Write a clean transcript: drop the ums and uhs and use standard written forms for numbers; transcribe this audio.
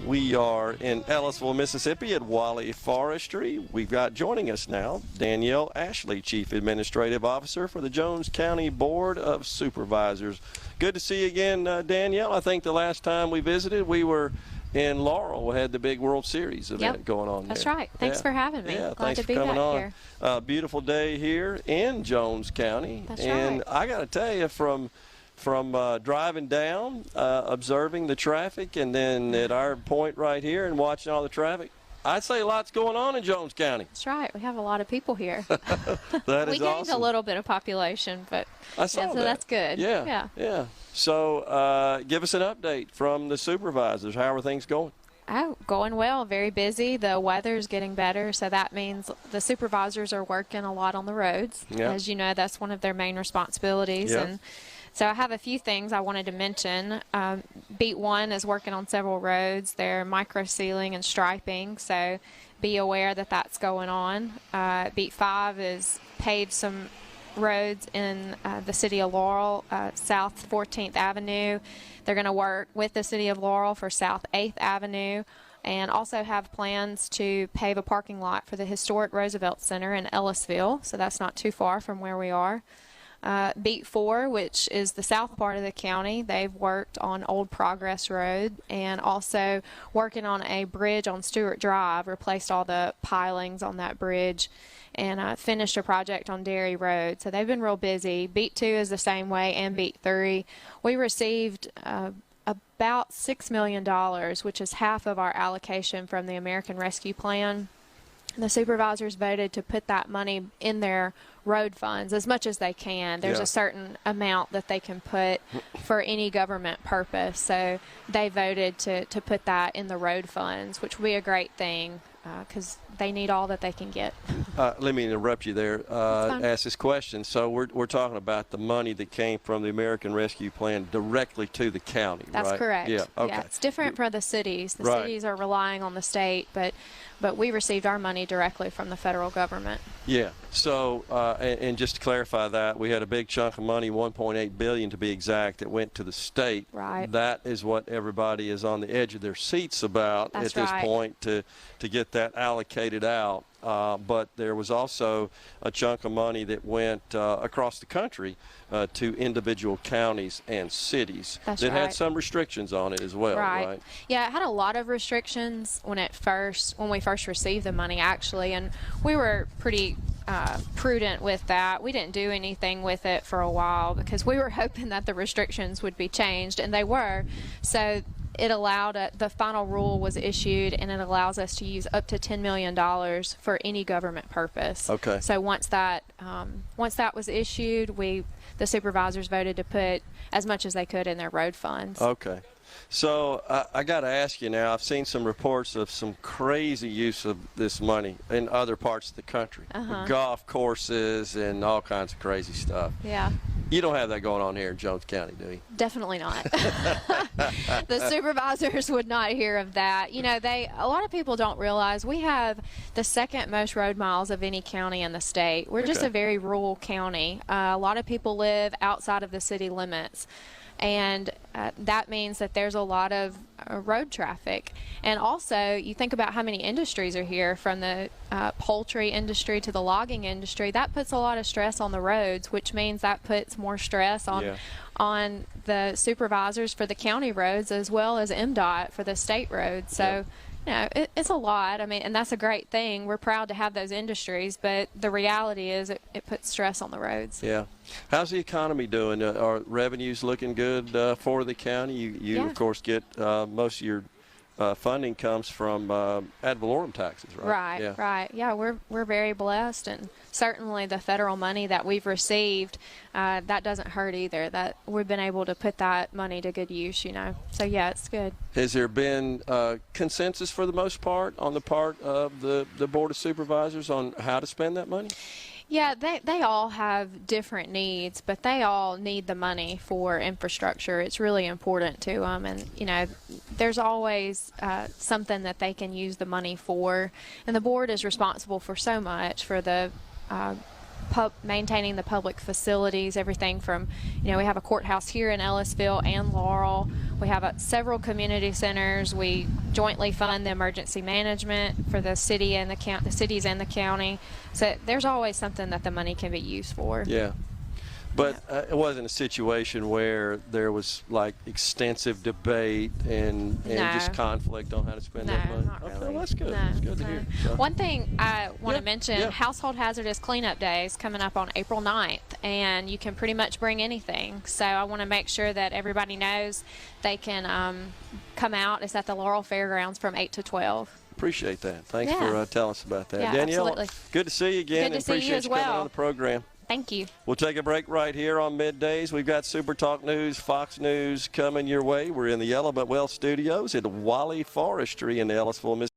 We are in Ellisville, Mississippi at Walley Forestry. We've got joining us now Danielle Ashley, Chief Administrative Officer for the Jones County Board of Supervisors. Good to see you again, Danielle. I think the last time we visited, we were in Laurel. We had the big World Series event going on there. That's right. Thanks for having me. Yeah, Glad thanks to be for coming back on. here. Beautiful day here in Jones County. That's and right. I got to tell you, from driving down, observing the traffic, and then at our point right here and watching all the traffic, I'd say lots going on in Jones County. That's right. We have a lot of people here. That is we gained awesome. a little bit of population, but I saw so that. that's good. Yeah. So give us an update from the supervisors. How are things going? Oh, going well. Very busy. The weather's getting better, so that means the supervisors are working a lot on the roads. Yep. As you know, that's one of their main responsibilities. Yep. And so I have a few things I wanted to mention. Beat 1 is working on several roads. They're micro sealing and striping, so be aware that that's going on. Beat 5 is paved some roads in the city of Laurel, South 14th Avenue. They're going to work with the city of Laurel for South 8th Avenue, and also have plans to pave a parking lot for the historic Roosevelt Center in Ellisville, so that's not too far from where we are. Beat 4, which is the south part of the county, they've worked on Old Progress Road and also working on a bridge on Stewart Drive, replaced all the pilings on that bridge, and finished a project on Dairy Road. So they've been real busy. Beat 2 is the same way, and Beat 3. We received about $6 million, which is half of our allocation from the American Rescue Plan. The supervisors voted to put that money in their road funds as much as they can. There's a certain amount that they can put for any government purpose. So they voted to put that in the road funds, which will be a great thing because they need all that they can get. Let me interrupt you there. Ask this question. So we're talking about the money that came from the American Rescue Plan directly to the county, That's right? correct. Yeah, okay. Yeah, it's different for the cities. The Right. cities are relying on the state, but we received our money directly from the federal government. Yeah. So, and just to clarify that, we had a big chunk of money, $1.8 billion to be exact, that went to the state. Right. That is what everybody is on the edge of their seats about That's at this right. point to get that allocated out. But there was also a chunk of money that went across the country to individual counties and cities That's that had right. some restrictions on it as well, right? Yeah, it had a lot of restrictions when we first received the money, actually, and we were pretty prudent with that. We didn't do anything with it for a while because we were hoping that the restrictions would be changed, and they were. So it allowed the final rule was issued, and it allows us to use up to $10 million for any government purpose. Okay. So once that was issued, the supervisors voted to put as much as they could in their road funds. Okay. So I got to ask you now, I've seen some reports of some crazy use of this money in other parts of the country. Golf courses and all kinds of crazy stuff. Yeah. You don't have that going on here in Jones County, do you? Definitely not. The supervisors would not hear of that. You know, a lot of people don't realize we have the second most road miles of any county in the state. We're just a very rural county. A lot of people live outside of the city limits. And that means that there's a lot of road traffic. And also, you think about how many industries are here, from the poultry industry to the logging industry. That puts a lot of stress on the roads, which means that puts more stress on the supervisors for the county roads as well as MDOT for the state roads. So, you know, it's a lot. I mean, and that's a great thing. We're proud to have those industries, but the reality is it puts stress on the roads. Yeah. How's the economy doing? Are revenues looking good for the county? You of course, get most of your funding comes from ad valorem taxes, right? Right. Yeah, we're very blessed, and certainly the federal money that we've received, that doesn't hurt either. That we've been able to put that money to good use, you know. So yeah, it's good. Has there been consensus for the most part on the part of the Board of Supervisors on how to spend that money? Yeah, they all have different needs, but they all need the money for infrastructure. It's really important to them, and you know, there's always something that they can use the money for. And the board is responsible for so much, for the maintaining the public facilities, everything from, we have a courthouse here in Ellisville and Laurel. We have several community centers. We jointly fund the emergency management for the city and the cities and the county. So there's always something that the money can be used for. Yeah. But it wasn't a situation where there was like extensive debate and just conflict on how to spend that money. Not really. Okay, well, that's good. That's good to hear. So. One thing I want to mention, Household Hazardous Cleanup Day is coming up on April 9th, and you can pretty much bring anything. So I want to make sure that everybody knows they can come out. It's at the Laurel Fairgrounds from 8 to 12. Appreciate that. Thanks for telling us about that. Yeah, Danielle, absolutely. Good to see you again. Good to see appreciate you as coming well. on the program. Thank you. We'll take a break right here on Middays. We've got Super Talk News, Fox News coming your way. We're in the Element Well Studios at Walley Forestry in Ellisville, Mississippi.